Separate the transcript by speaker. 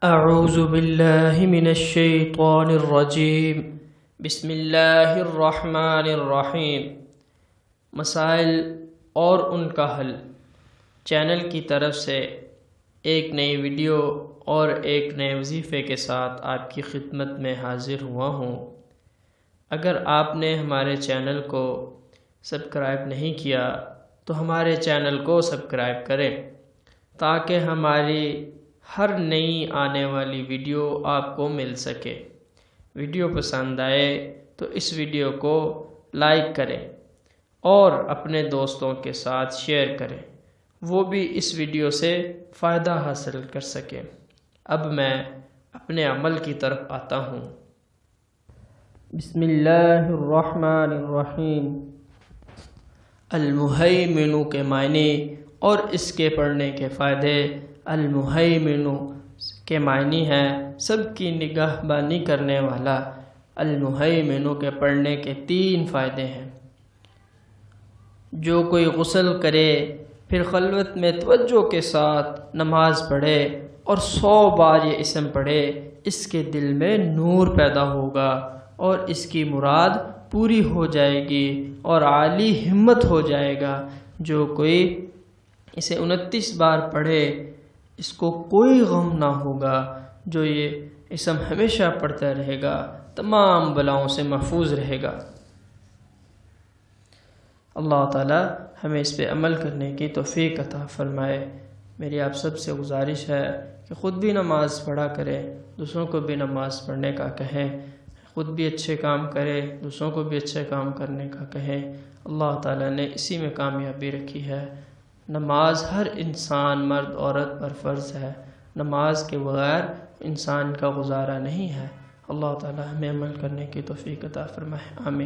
Speaker 1: اعوذ باللہ من الشیطان الرجیم بسم اللہ الرحمن الرحیم۔ مسائل اور ان کا حل چینل کی طرف سے ایک نئی ویڈیو اور ایک نئے وظیفے کے ساتھ آپ کی خدمت میں حاضر ہوا ہوں۔ اگر آپ نے ہمارے چینل کو سبسکرائب نہیں کیا تو ہمارے چینل کو سبسکرائب کریں تاکہ ہماری ہر نئی آنے والی ویڈیو آپ کو مل سکے۔ ویڈیو پسند آئے تو اس ویڈیو کو لائک کریں اور اپنے دوستوں کے ساتھ شیئر کریں، وہ بھی اس ویڈیو سے فائدہ حاصل کر سکیں۔ اب میں اپنے عمل کی طرف آتا ہوں۔ بسم اللہ الرحمن الرحیم۔ المہیمن کے معنی اور اس کے پڑھنے کے فائدے۔ المہیمن کے معنی ہے سب کی نگاہ بانی کرنے والا۔ المہیمن کے پڑھنے کے 3 فائدے ہیں۔ جو کوئی غسل کرے پھر خلوت میں توجہ کے ساتھ نماز پڑھے اور 100 بار یہ اسم پڑھے، اس کے دل میں نور پیدا ہوگا اور اس کی مراد پوری ہو جائے گی اور عالی ہمت ہو جائے گا۔ جو کوئی اسے 29 بار پڑھے اس کو کوئی غم نہ ہوگا۔ جو یہ اسم ہمیشہ پڑھتا رہے گا تمام بلاؤں سے محفوظ رہے گا۔ اللہ تعالی ہمیں اس پہ عمل کرنے کی توفیق عطا فرمائے۔ میری آپ سب سے گزارش ہے کہ خود بھی نماز پڑھا کریں، دوسروں کو بھی نماز پڑھنے کا کہیں، خود بھی اچھے کام کرے، دوسروں کو بھی اچھے کام کرنے کا کہیں۔ اللہ تعالیٰ نے اسی میں کامیابی رکھی ہے۔ نماز ہر انسان مرد عورت پر فرض ہے۔ نماز کے بغیر انسان کا گزارا نہیں ہے۔ اللہ تعالیٰ ہمیں عمل کرنے کی توفیق عطا فرمائے۔ آمین۔